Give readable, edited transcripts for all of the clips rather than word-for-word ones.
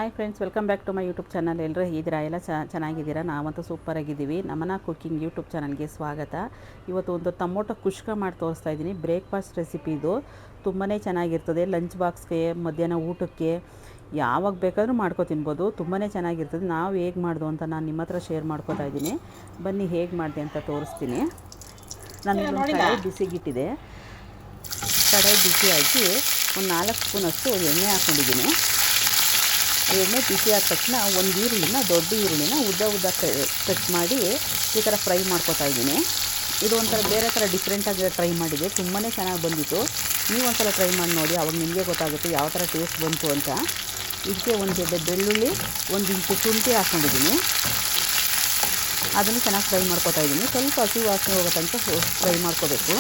Hi friends, welcome back to my YouTube channel. ಎಲ್ಲರೂ ಹೇಗಿದ್ದೀರಾ? ಎಲ್ಲ ಚೆನ್ನಾಗಿದ್ದೀರಾ? ನಾವಂತೂ ಸೂಪರಾಗಿದ್ದೀವಿ. ನಮ್ಮನ ಕುಕ್ಕಿಂಗ್ ಯೂಟ್ಯೂಬ್ ಚಾನಲ್ಗೆ ಸ್ವಾಗತ. ಇವತ್ತು ಒಂದು ಟೊಮೊಟೊ ಕುಷ್ಕ ಮಾಡಿ ತೋರಿಸ್ತಾ ಇದ್ದೀನಿ. ಬ್ರೇಕ್ಫಾಸ್ಟ್ ರೆಸಿಪಿ ಇದು. ತುಂಬಾ ಚೆನ್ನಾಗಿರ್ತದೆ. ಲಂಚ್ ಬಾಕ್ಸ್ಗೆ, ಮಧ್ಯಾಹ್ನ ಊಟಕ್ಕೆ ಯಾವಾಗ ಬೇಕಾದರೂ ಮಾಡ್ಕೊ ತಿನ್ಬೋದು. ತುಂಬಾ ಚೆನ್ನಾಗಿರ್ತದೆ. ನಾವು ಹೇಗೆ ಮಾಡ್ದು ಅಂತ ನಾನು ನಿಮ್ಮ ಹತ್ರ ಶೇರ್ ಮಾಡ್ಕೋತಾ ಇದ್ದೀನಿ. ಬನ್ನಿ ಹೇಗೆ ಮಾಡಿದೆ ಅಂತ ತೋರಿಸ್ತೀನಿ. ನಾನು ಇಲ್ಲೊಂದು ಕಡಾಯಿ ಬಿಸಿಗಿಟ್ಟಿದೆ. ಕಡಾಯಿ ಬಿಸಿ ಹಾಕಿ ಒಂದು 4 ಸ್ಪೂನಷ್ಟು ಎಣ್ಣೆ ಹಾಕ್ಕೊಂಡಿದ್ದೀನಿ. ಎಣ್ಣೆ ಬಿಸಿ ಆದ ತಕ್ಷಣ ಒಂದು ಈರುಳ್ಳಿನ, ದೊಡ್ಡ ಈರುಳ್ಳಿನ ಉದ್ದ ಕಟ್ ಮಾಡಿ ಈ ಥರ ಫ್ರೈ ಮಾಡ್ಕೊತಾ ಇದ್ದೀನಿ. ಇದು ಒಂಥರ ಬೇರೆ ಥರ ಡಿಫ್ರೆಂಟಾಗಿ ಟ್ರೈ ಮಾಡಿದೆ. ತುಂಬಾ ಚೆನ್ನಾಗಿ ಬಂದಿತ್ತು. ನೀವು ಒಂದ್ಸಲ ಟ್ರೈ ಮಾಡಿ ನೋಡಿ, ಅವಾಗ ನಿಮಗೆ ಗೊತ್ತಾಗುತ್ತೆ ಯಾವ ಥರ ಟೇಸ್ಟ್ ಬಂತು ಅಂತ. ಇದಕ್ಕೆ ಒಂದು ಗೆಡ್ಡೆ ಬೆಳ್ಳುಳ್ಳಿ, 1 ಇಂಚು ಶುಂಠಿ ಹಾಕ್ಕೊಂಡಿದ್ದೀನಿ. ಅದನ್ನು ಚೆನ್ನಾಗಿ ಫ್ರೈ ಮಾಡ್ಕೊತಾ ಇದ್ದೀನಿ. ಸ್ವಲ್ಪ ಹಸಿ ವಾಸನೆ ಹೋಗೋ ತನಕ ಫ್ರೈ ಮಾಡ್ಕೋಬೇಕು.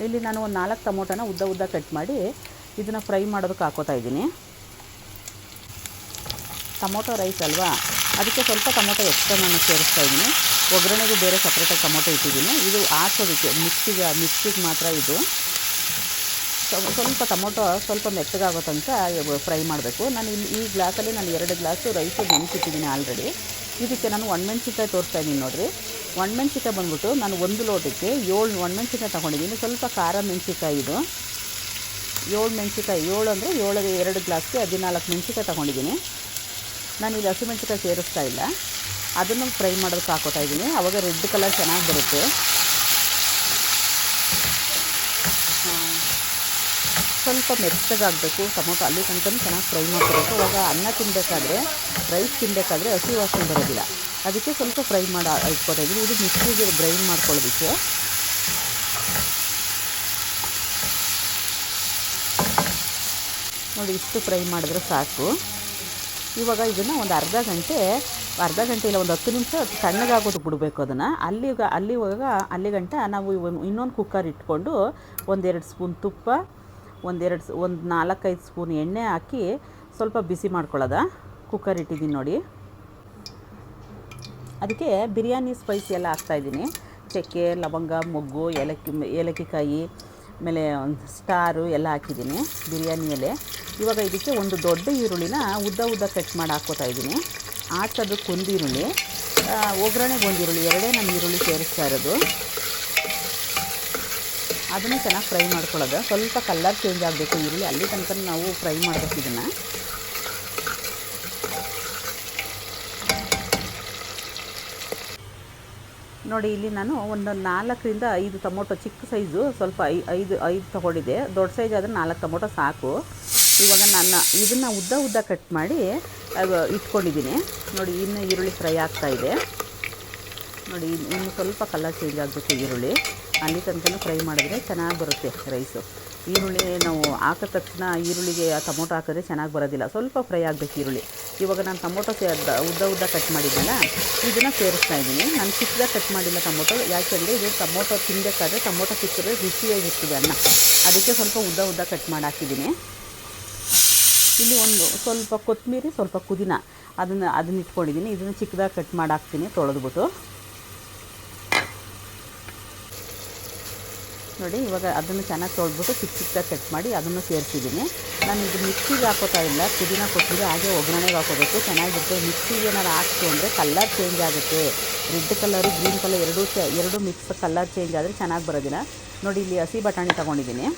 ಇಲ್ಲಿ ನಾನು ಒಂದು 4 ಟೊಮೊಟೊನ ಉದ್ದ ಕಟ್ ಮಾಡಿ ಇದನ್ನು ಫ್ರೈ ಮಾಡೋದಕ್ಕೆ ಹಾಕೋತಾ ಇದ್ದೀನಿ. ಟೊಮೊಟೊ ರೈಸ್ ಅಲ್ವಾ, ಅದಕ್ಕೆ ಸ್ವಲ್ಪ ಟೊಮೊಟೊ ಎಕ್ಸ್ಟ್ರಾ ನಾನು ಸೇರಿಸ್ತಾ ಇದ್ದೀನಿ. ಒಗ್ಗರಣೆಗೂ ಬೇರೆ ಸಪ್ರೇಟಾಗಿ ಟೊಮೊಟೊ ಇಟ್ಟಿದ್ದೀನಿ. ಇದು ಹಾಕೋದಕ್ಕೆ ಮಿಕ್ಸಿಗೆ ಮಾತ್ರ ಇದು. ಸ್ವಲ್ಪ ಟೊಮೊಟೊ ಸ್ವಲ್ಪ ಮೆತ್ತಗಾಗೋ ತನಕ ಫ್ರೈ ಮಾಡಬೇಕು. ನಾನು ಈ ಗ್ಲಾಸಲ್ಲಿ ನಾನು 2 ಗ್ಲಾಸು ರೈಸು ನೆನೆಸಿಟ್ಟಿದ್ದೀನಿ ಆಲ್ರೆಡಿ. ಇದಕ್ಕೆ ನಾನು ಒಣಮೆಣ್ಸಿನ್ಕಾಯಿ ತೋರಿಸ್ತಾ ಇದ್ದೀನಿ ನೋಡಿರಿ. ಒಣಮೆಣ್ಸಿನ್ಕಾಯಿ ಬಂದ್ಬಿಟ್ಟು ನಾನು 1 ಲೋಟಕ್ಕೆ 7 ಒಣಮೆಣ್ಸಿನ್ಕಾಯಿ ತೊಗೊಂಡಿದ್ದೀನಿ. ಸ್ವಲ್ಪ ಖಾರ ಮೆಣಸಿನ್ಕಾಯಿ ಇದು. 7 ಮೆಣಸಿನ್ಕಾಯಿ, 7 ಅಂದರೆ 2 ಗ್ಲಾಸ್ಗೆ 14 ಮೆಣಸಿನ್ಕಾಯಿ ತೊಗೊಂಡಿದ್ದೀನಿ. ನಾನು ಇಲ್ಲಿ ಹಸಿಮೆಣ್ಸಿನ್ಕಾಯಿ ಸೇರಿಸ್ತಾ ಇಲ್ಲ. ಅದನ್ನು ಫ್ರೈ ಮಾಡೋದಕ್ಕೆ ಹಾಕೋತಾ ಇದ್ದೀನಿ. ಆವಾಗ ರೆಡ್ ಕಲರ್ ಚೆನ್ನಾಗಿ ಬರುತ್ತೆ. ಸ್ವಲ್ಪ ಮೆತ್ತಗಾಗಬೇಕು ಟೊಮೊಟೊ, ಅಲ್ಲಿ ತನಕ ಚೆನ್ನಾಗಿ ಫ್ರೈ ಮಾಡ್ಕೋಬೇಕು. ಅವಾಗ ಅನ್ನ ತಿನ್ನಬೇಕಾದ್ರೆ, ರೈಸ್ ತಿನ್ನಬೇಕಾದ್ರೆ ಹಸಿ ವಾಸನೆ ಬರೋದಿಲ್ಲ. ಅದಕ್ಕೆ ಸ್ವಲ್ಪ ಫ್ರೈ ಮಾಡಿ ಇಟ್ಕೊತಾ ಇದ್ದೀನಿ. ಇದು ಮಿಕ್ಸಿಗೆ ಗ್ರೈಂಡ್ ಮಾಡ್ಕೊಳ್ಳೋದಕ್ಕೆ. ನೋಡಿ, ಇಷ್ಟು ಫ್ರೈ ಮಾಡಿದ್ರೆ ಸಾಕು. ಇವಾಗ ಇದನ್ನು ಒಂದು ಅರ್ಧ ಗಂಟೆ ಇಲ್ಲ ಒಂದು 10 ನಿಮಿಷ ತಣ್ಣಗಾಗೋದು ಬಿಡಬೇಕು ಅದನ್ನು. ಅಲ್ಲಿ ಗಂಟ ನಾವು ಇನ್ನೊಂದು ಕುಕ್ಕರ್ ಇಟ್ಕೊಂಡು 1-2 ಸ್ಪೂನ್ ತುಪ್ಪ, ಒಂದು 4-5 ಸ್ಪೂನ್ ಎಣ್ಣೆ ಹಾಕಿ ಸ್ವಲ್ಪ ಬಿಸಿ ಮಾಡ್ಕೊಳ್ಳೋದ. ಕುಕ್ಕರ್ ಇಟ್ಟಿದ್ದೀನಿ ನೋಡಿ. ಅದಕ್ಕೆ ಬಿರಿಯಾನಿ ಸ್ಪೈಸಿ ಎಲ್ಲ ಹಾಕ್ತಾಯಿದ್ದೀನಿ. ಚಕ್ಕೆ, ಲವಂಗ, ಮೊಗ್ಗು, ಏಲಕ್ಕಿಕಾಯಿ, ಆಮೇಲೆ ಸ್ಟಾರು ಎಲ್ಲ ಹಾಕಿದ್ದೀನಿ, ಬಿರಿಯಾನಿ ಎಲೆ. ಇವಾಗ ಇದಕ್ಕೆ ಒಂದು ದೊಡ್ಡ ಈರುಳ್ಳಿನ ಉದ್ದ ಕಟ್ ಮಾಡಿ ಹಾಕ್ಕೋತಾ ಇದ್ದೀನಿ. ಆಚೋದಕ್ಕೆ 1 ಈರುಳ್ಳಿ, ಒಗ್ಗರಣೆಗೆ 1 ಈರುಳ್ಳಿ, 2 ನಾನು ಈರುಳ್ಳಿ ಸೇರಿಸ್ತಾ ಇರೋದು. ಅದನ್ನು ಚೆನ್ನಾಗಿ ಫ್ರೈ ಮಾಡ್ಕೊಳ್ಳೋದು. ಸ್ವಲ್ಪ ಕಲರ್ ಚೇಂಜ್ ಆಗಬೇಕು ಈರುಳ್ಳಿ, ಅಲ್ಲಿ ತನಕ ನಾವು ಫ್ರೈ ಮಾಡಬೇಕು ಇದನ್ನು. ನೋಡಿ, ಇಲ್ಲಿ ನಾನು ಒಂದು 4ರಿಂದ 5 ಟೊಮೊಟೊ, ಚಿಕ್ಕ ಸೈಜು ಸ್ವಲ್ಪ 5 ತೊಗೊಂಡಿದ್ದೆ. ದೊಡ್ಡ ಸೈಜ್ ಆದರೆ 4 ಟೊಮೊಟೊ ಸಾಕು. ಇವಾಗ ನಾನು ಇದನ್ನು ಉದ್ದ ಕಟ್ ಮಾಡಿ ಇಟ್ಕೊಂಡಿದ್ದೀನಿ. ನೋಡಿ, ಇನ್ನು ಈರುಳ್ಳಿ ಫ್ರೈ ಆಗ್ತಾಯಿದೆ. ನೋಡಿ, ಇನ್ನು ಸ್ವಲ್ಪ ಕಲರ್ ಚೇಂಜ್ ಆಗಬೇಕು ಈರುಳ್ಳಿ. ಅಲ್ಲಿ ತನಕ ಫ್ರೈ ಮಾಡಿದ್ರೆ ಚೆನ್ನಾಗಿ ಬರುತ್ತೆ ರೈಸು. ಈರುಳ್ಳಿ ನಾವು ಹಾಕಿದ ತಕ್ಷಣ ಈರುಳ್ಳಿಗೆ ಟೊಮೊಟೊ ಹಾಕಿದ್ರೆ ಚೆನ್ನಾಗಿ ಬರೋದಿಲ್ಲ. ಸ್ವಲ್ಪ ಫ್ರೈ ಆಗಬೇಕು ಈರುಳ್ಳಿ. ಇವಾಗ ನಾನು ಟೊಮೊಟೊ ಉದ್ದ ಕಟ್ ಮಾಡಿದ್ದೆನಲ್ಲ, ಇದನ್ನು ಸೇರಿಸ್ತಾ ಇದ್ದೀನಿ. ನಾನು ಚಿಕ್ಕದಾಗಿ ಕಟ್ ಮಾಡಿಲ್ಲ ಟೊಮೊಟೊ, ಯಾಕೆಂದರೆ ಇದು ಟೊಮೊಟೊ ತಿನ್ನಬೇಕಾದ್ರೆ ಟೊಮೊಟೊ ಸಿಕ್ಕಿದ್ರೆ ರುಚಿಯಾಗಿರ್ತದೆ ಅನ್ನ. ಅದಕ್ಕೆ ಸ್ವಲ್ಪ ಉದ್ದ ಕಟ್ ಮಾಡಿ ಹಾಕಿದ್ದೀನಿ. ಇಲ್ಲಿ ಒಂದು ಸ್ವಲ್ಪ ಕೊತ್ತಂಬರಿ, ಸ್ವಲ್ಪ ಪುದೀನ, ಅದನ್ನು ಇಟ್ಕೊಂಡಿದ್ದೀನಿ. ಇದನ್ನು ಚಿಕ್ಕದಾಗಿ ಕಟ್ ಮಾಡಿ ಹಾಕ್ತೀನಿ ತೊಳೆದ್ಬಿಟ್ಟು. ನೋಡಿ, ಇವಾಗ ಅದನ್ನು ಚೆನ್ನಾಗಿ ತೊಳೆದ್ಬಿಟ್ಟು ಚಿಕ್ಕದಾಗಿ ಕಟ್ ಮಾಡಿ ಅದನ್ನು ಸೇರಿಸಿದ್ದೀನಿ. ನಾನು ಇದು ಮಿಕ್ಸಿಗೆ ಹಾಕೋತಾ ಇಲ್ಲ. ಪುದೀನ ಕೊತ್ತಂಬರಿ ಹಾಗೆ ಒಗ್ಗರಣೆಗೆ ಹಾಕೋಬೇಕು, ಚೆನ್ನಾಗಿರುತ್ತೆ. ಮಿಕ್ಸಿಗೆ ಏನಾರು ಹಾಕ್ತು ಅಂದರೆ ಕಲರ್ ಚೇಂಜ್ ಆಗುತ್ತೆ. ರೆಡ್ ಕಲರು, ಗ್ರೀನ್ ಕಲರ್ ಎರಡೂ ಮಿಕ್ಸ್ ಕಲರ್ ಚೇಂಜ್ ಆದರೆ ಚೆನ್ನಾಗಿ ಬರೋದಿಲ್ಲ. ನೋಡಿ, ಇಲ್ಲಿ ಹಸಿ ಬಟಾಣಿ ತೊಗೊಂಡಿದ್ದೀನಿ.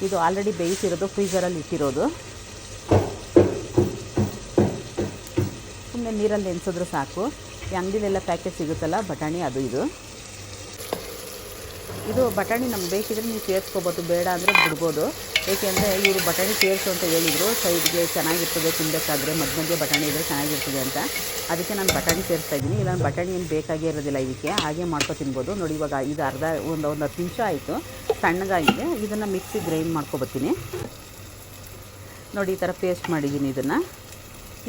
ಇದು ಆಲ್ರೆಡಿ ಬೇಯಿಸಿರೋದು, ಫ್ರೀಝರಲ್ಲಿ ಇಟ್ಟಿರೋದು. ಸುಮ್ಮನೆ ನೀರಲ್ಲಿ ನೆನೆಸಿದ್ರೆ ಸಾಕು. ಈ ಅಂಗಡಿಲೆಲ್ಲ ಪ್ಯಾಕೆಟ್ ಸಿಗುತ್ತಲ್ಲ ಬಟಾಣಿ, ಇದು ಬಟಾಣಿ ನಮ್ಗೆ ಬೇಕಿದ್ರೆ ನೀವು ಸೇರಿಸ್ಕೋಬೋದು, ಬೇಡ ಅಂದರೆ ಬಿಡ್ಬೋದು. ಏಕೆಂದರೆ ಇವರು ಬಟಾಣಿ ಸೇರಿಸು ಅಂತ ಹೇಳಿದರು. ಸೈಡ್ಗೆ ಚೆನ್ನಾಗಿರ್ತದೆ ತಿನ್ನಬೇಕಾದ್ರೆ, ಮಧ್ಯೆ ಬಟಾಣಿ ಇದ್ದರೆ ಚೆನ್ನಾಗಿರ್ತದೆ ಅಂತ. ಅದಕ್ಕೆ ನಾನು ಬಟಾಣಿ ಸೇರಿಸ್ತಾಯಿದ್ದೀನಿ. ಇಲ್ಲ ಬಟಾಣಿ ಏನು ಬೇಕಾಗೇ ಇರೋದಿಲ್ಲ ಇದಕ್ಕೆ, ಹಾಗೆ ಮಾಡ್ಕೊ ತಿನ್ಬೋದು. ನೋಡಿ, ಇವಾಗ ಇದು ಒಂದು 10 ನಿಮಿಷ ಆಯಿತು, ತಣ್ಣಗಾಗಿದೆ. ಇದನ್ನು ಮಿಕ್ಸಿ ಗ್ರೈಂಡ್ ಮಾಡ್ಕೊಬತ್ತೀನಿ. ನೋಡಿ, ಈ ಥರ ಪೇಸ್ಟ್ ಮಾಡಿದ್ದೀನಿ ಇದನ್ನು.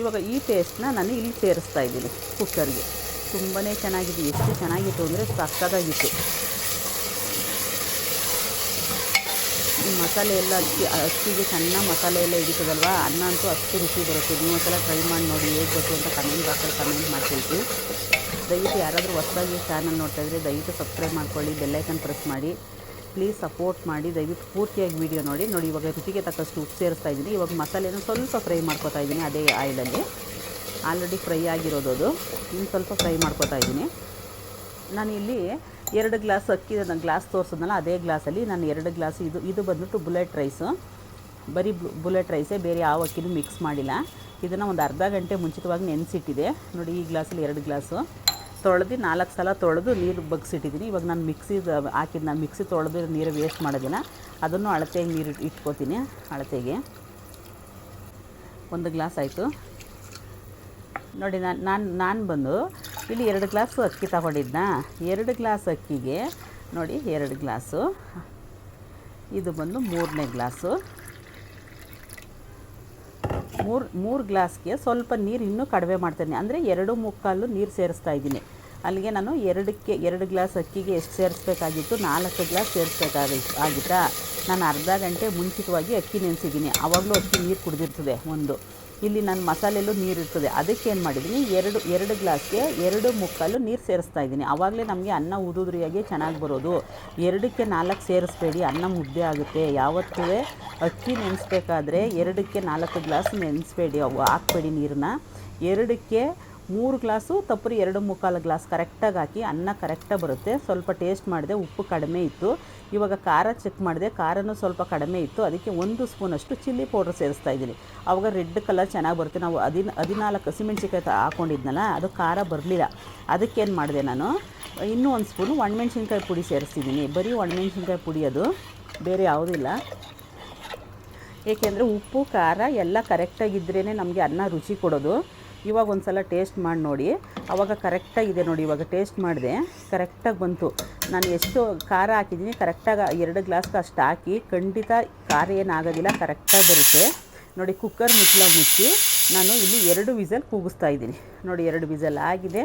ಇವಾಗ ಈ ಪೇಸ್ಟ್ನ ನಾನು ಇಲ್ಲಿ ಸೇರಿಸ್ತಾ ಇದ್ದೀನಿ ಕುಕ್ಕರ್ಗೆ. ತುಂಬಾ ಚೆನ್ನಾಗಿದೆ. ಎಷ್ಟು ಚೆನ್ನಾಗಿತ್ತು ಅಂದರೆ ಸಕ್ಕತ್ತಾಗಿತ್ತು. ಈ ಮಸಾಲೆ ಎಲ್ಲ ಅಕ್ಕಿಗೆ ಚೆನ್ನಾಗಿ ಮಸಾಲೆ ಎಲ್ಲ ಹಿಡಿತದಲ್ವ, ಅನ್ನ ಅಂತೂ ಅಷ್ಟು ರುಚಿ ಬರುತ್ತೆ. ನೀವು ಒಂದ್ಸಲ ಟ್ರೈ ಮಾಡಿ ನೋಡಿ, ಹೇಗೆ ಗೊತ್ತು ಅಂತ ಕಮೆಂಟ್ ಬಾಕ್ಸಲ್ಲಿ ಕಮೆಂಟ್ ಮಾಡ್ಕೊಳ್ತೀವಿ. ದಯವಿಟ್ಟು ಯಾರಾದರೂ ಹೊಸದಾಗಿ ಚಾನಲ್ ನೋಡ್ತಾಯಿದ್ರೆ ದಯವಿಟ್ಟು ಸಬ್ಸ್ಕ್ರೈಬ್ ಮಾಡ್ಕೊಳ್ಳಿ, ಬೆಲ್ಲೈಕನ್ ಪ್ರೆಸ್ ಮಾಡಿ. ಪ್ಲೀಸ್ ಸಪೋರ್ಟ್ ಮಾಡಿ, ದಯವಿಟ್ಟು ಪೂರ್ತಿಯಾಗಿ ವೀಡಿಯೋ ನೋಡಿ. ಇವಾಗ ರುಚಿಗೆ ತಕ್ಕಷ್ಟು ಉಪ್ಪು ಸೇರಿಸ್ತಾ ಇದ್ದೀನಿ. ಇವಾಗ ಮಸಾಲೆನೂ ಸ್ವಲ್ಪ ಫ್ರೈ ಮಾಡ್ಕೊತಾ ಇದ್ದೀನಿ ಅದೇ ಆಯಿಲಲ್ಲಿ. ಆಲ್ರೆಡಿ ಫ್ರೈ ಆಗಿರೋದು ಅದು, ಇನ್ನು ಸ್ವಲ್ಪ ಫ್ರೈ ಮಾಡ್ಕೊತಾ ಇದ್ದೀನಿ. ನಾನಿಲ್ಲಿ 2 ಗ್ಲಾಸ್ ಅಕ್ಕಿ, ನಾನು ಗ್ಲಾಸ್ ತೋರಿಸಿದ್ನಲ್ಲ ಅದೇ ಗ್ಲಾಸಲ್ಲಿ ನಾನು 2 ಗ್ಲಾಸ್ ಇದು ಬಂದ್ಬಿಟ್ಟು ಬುಲೆಟ್ ರೈಸು, ಬರೀ ಬುಲೆಟ್ ರೈಸೇ, ಬೇರೆ ಯಾವ ಅಕ್ಕಿನೂ ಮಿಕ್ಸ್ ಮಾಡಿಲ್ಲ. ಇದನ್ನು ಒಂದು ಅರ್ಧ ಗಂಟೆ ಮುಂಚಿತವಾಗಿ ನೆನೆಸಿಟ್ಟಿದೆ ನೋಡಿ. ಈ ಗ್ಲಾಸಲ್ಲಿ 2 ಗ್ಲಾಸು ತೊಳೆದು 4 ಸಲ ತೊಳೆದು ನೀರು ಬಗ್ಸಿಟ್ಟಿದ್ದೀನಿ. ಇವಾಗ ನಾನು ನಾನು ಮಿಕ್ಸಿ ತೊಳೆದು ನೀರು ವೇಸ್ಟ್ ಮಾಡೋದಿಲ್ಲ, ಅದನ್ನು ಅಳತೆಗೆ ನೀರು ಇಟ್ಕೋತೀನಿ. ಅಳತೆಗೆ 1 ಗ್ಲಾಸ್ ಆಯಿತು ನೋಡಿ. ನಾನು ಬಂದು ಇಲ್ಲಿ 2 ಗ್ಲಾಸು ಅಕ್ಕಿ ತಗೊಂಡಿದ್ದ. 2 ಗ್ಲಾಸ್ ಅಕ್ಕಿಗೆ ನೋಡಿ 2 ಗ್ಲಾಸು, ಇದು ಬಂದು 3ನೇ ಗ್ಲಾಸು. 3 ಗ್ಲಾಸ್ಗೆ ಸ್ವಲ್ಪ ನೀರು ಇನ್ನೂ ಕಡಿಮೆ ಮಾಡ್ತೀನಿ, ಅಂದರೆ 2 ನೀರು ಸೇರಿಸ್ತಾ ಇದ್ದೀನಿ. ಅಲ್ಲಿಗೆ ನಾನು 2 ಗ್ಲಾಸ್ ಅಕ್ಕಿಗೆ ಎಷ್ಟು ಸೇರಿಸ್ಬೇಕಾಗಿತ್ತು, 4 ಗ್ಲಾಸ್ ಸೇರಿಸ್ಬೇಕಾಗಿತ್ತಾ. ನಾನು ಅರ್ಧ ಗಂಟೆ ಮುಂಚಿತವಾಗಿ ಅಕ್ಕಿ ನೆನೆಸಿದ್ದೀನಿ, ಆವಾಗಲೂ ಅಕ್ಕಿ ನೀರು ಕುಡಿದಿರ್ತದೆ. ಇಲ್ಲಿ ನಾನು ಮಸಾಲೆಯಲ್ಲೂ ನೀರು ಇರ್ತದೆ, ಅದಕ್ಕೆ ಏನು ಮಾಡಿದ್ದೀನಿ, 2 ಗ್ಲಾಸ್ಗೆ 2 ನೀರು ಸೇರಿಸ್ತಾ ಇದ್ದೀನಿ. ಆವಾಗಲೇ ನಮಗೆ ಅನ್ನ ಉದುರಿಯಾಗಿ ಚೆನ್ನಾಗಿ ಬರೋದು. 2ಕ್ಕೆ 4 ಸೇರಿಸ್ಬೇಡಿ, ಅನ್ನ ಮುದ್ದೆ ಆಗುತ್ತೆ. ಯಾವತ್ತೂ ಅಕ್ಕಿ ನೆನೆಸ್ಬೇಕಾದ್ರೆ 2ಕ್ಕೆ 4 ಗ್ಲಾಸ್ ನೆನೆಸ್ಬೇಡಿ, ಹಾಕ್ಬೇಡಿ ನೀರನ್ನ. 2ಕ್ಕೆ 3 ಗ್ಲಾಸು ತಪ್ಪರಿ 2 ಗ್ಲಾಸ್ ಕರೆಕ್ಟಾಗಿ ಹಾಕಿ ಅನ್ನ ಕರೆಕ್ಟಾಗಿ ಬರುತ್ತೆ. ಸ್ವಲ್ಪ ಟೇಸ್ಟ್ ಮಾಡಿದೆ, ಉಪ್ಪು ಕಡಿಮೆ ಇತ್ತು. ಇವಾಗ ಖಾರ ಚೆಕ್ ಮಾಡಿದೆ, ಖಾರನೂ ಸ್ವಲ್ಪ ಕಡಿಮೆ ಇತ್ತು. ಅದಕ್ಕೆ 1 ಸ್ಪೂನಷ್ಟು ಚಿಲ್ಲಿ ಪೌಡ್ರ್ ಸೇರಿಸ್ತಾ ಇದ್ದೀನಿ. ಆವಾಗ ರೆಡ್ ಕಲರ್ ಚೆನ್ನಾಗಿ ಬರುತ್ತೆ. ನಾವು 14 ಹಸಿಮೆಣ್ಸಿನ್ಕಾಯಿ ಹಾಕ್ಕೊಂಡಿದ್ನಲ್ಲ, ಅದು ಖಾರ ಬರಲಿಲ್ಲ. ಅದಕ್ಕೇನು ಮಾಡಿದೆ, ನಾನು ಇನ್ನೂ 1 ಸ್ಪೂನು ಒಣಮೆಣ್ಸಿನ್ಕಾಯಿ ಪುಡಿ ಸೇರಿಸ್ತಿದ್ದೀನಿ. ಬರೀ ಒಣಮೆಣ್ಸಿನ್ಕಾಯಿ ಪುಡಿ, ಅದು ಬೇರೆ ಯಾವುದಿಲ್ಲ. ಏಕೆಂದರೆ ಉಪ್ಪು ಖಾರ ಎಲ್ಲ ಕರೆಕ್ಟಾಗಿದ್ರೇ ನಮಗೆ ಅನ್ನ ರುಚಿ ಕೊಡೋದು. ಇವಾಗ ಒಂದು ಸಲ ಟೇಸ್ಟ್ ಮಾಡಿ ನೋಡಿ, ಆವಾಗ ಕರೆಕ್ಟಾಗಿದೆ ನೋಡಿ. ಇವಾಗ ಟೇಸ್ಟ್ ಮಾಡಿದೆ, ಕರೆಕ್ಟಾಗಿ ಬಂತು. ನಾನು ಎಷ್ಟು ಖಾರ ಹಾಕಿದ್ದೀನಿ ಕರೆಕ್ಟಾಗಿ 2 ಗ್ಲಾಸ್ಗೆ ಅಷ್ಟು ಹಾಕಿ, ಖಂಡಿತ ಖಾರ ಏನಾಗೋದಿಲ್ಲ, ಕರೆಕ್ಟಾಗಿ ಬರುತ್ತೆ ನೋಡಿ. ಕುಕ್ಕರ್ ಮುಚ್ಚಿ ನಾನು ಇಲ್ಲಿ 2 ವಿಸಲ್ ಕೂಗಿಸ್ತಾ ಇದ್ದೀನಿ ನೋಡಿ. 2 ವಿಸಲ್ ಆಗಿದೆ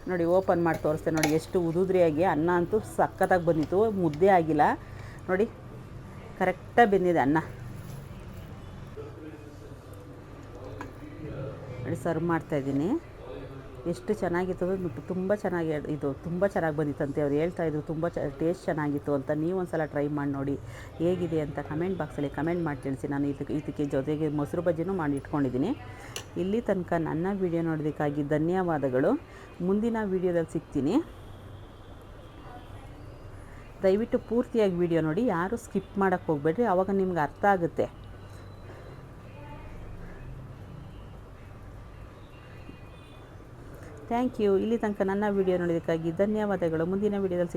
ನೋಡಿ. ಓಪನ್ ಮಾಡಿ ತೋರಿಸ್ತೆ ನೋಡಿ, ಎಷ್ಟು ಉದುದ್ರಿಯಾಗಿ ಅನ್ನ ಅಂತೂ ಸಖತ್ತಾಗಿ ಬಂದಿತ್ತು. ಮುದ್ದೆ ಆಗಿಲ್ಲ ನೋಡಿ, ಕರೆಕ್ಟಾಗಿ ಬೆಂದಿದೆ ಅನ್ನ ನೋಡಿ. ಸರ್ವ್ ಮಾಡ್ತಾಯಿದ್ದೀನಿ. ಎಷ್ಟು ಚೆನ್ನಾಗಿತ್ತು, ತುಂಬ ಚೆನ್ನಾಗಿ ತುಂಬ ಚೆನ್ನಾಗಿ ಬಂದಿತ್ತಂತೆ. ಅವ್ರು ಹೇಳ್ತಾಯಿದ್ರು ತುಂಬ ಟೇಸ್ಟ್ ಚೆನ್ನಾಗಿತ್ತು ಅಂತ. ನೀವು ಒಂದು ಸಲ ಟ್ರೈ ಮಾಡಿ ನೋಡಿ, ಹೇಗಿದೆ ಅಂತ ಕಮೆಂಟ್ ಬಾಕ್ಸಲ್ಲಿ ಕಮೆಂಟ್ ಮಾಡಿ ತಿಳಿಸಿ. ನಾನು ಇದಕ್ಕೆ ಜೊತೆಗೆ ಮೊಸರು ಬಜ್ಜಿನೂ ಮಾಡಿ ಇಟ್ಕೊಂಡಿದ್ದೀನಿ. ಇಲ್ಲಿ ತನಕ ನನ್ನ ವಿಡಿಯೋ ನೋಡೋದಕ್ಕಾಗಿ ಧನ್ಯವಾದಗಳು. ಮುಂದಿನ ವಿಡಿಯೋದಲ್ಲಿ ಸಿಗ್ತೀನಿ. ದಯವಿಟ್ಟು ಪೂರ್ತಿಯಾಗಿ ವಿಡಿಯೋ ನೋಡಿ, ಯಾರೂ ಸ್ಕಿಪ್ ಮಾಡೋಕ್ಕೆ ಹೋಗಬೇಡ್ರಿ, ಆವಾಗ ನಿಮ್ಗೆ ಅರ್ಥ ಆಗುತ್ತೆ. Thank you. ಇಲ್ಲಿ ತನಕ ನನ್ನ ವಿಡಿಯೋ ನೋಡೋದಕ್ಕಾಗಿ ಧನ್ಯವಾದಗಳು. ಮುಂದಿನ ವಿಡಿಯೋದಲ್ಲಿ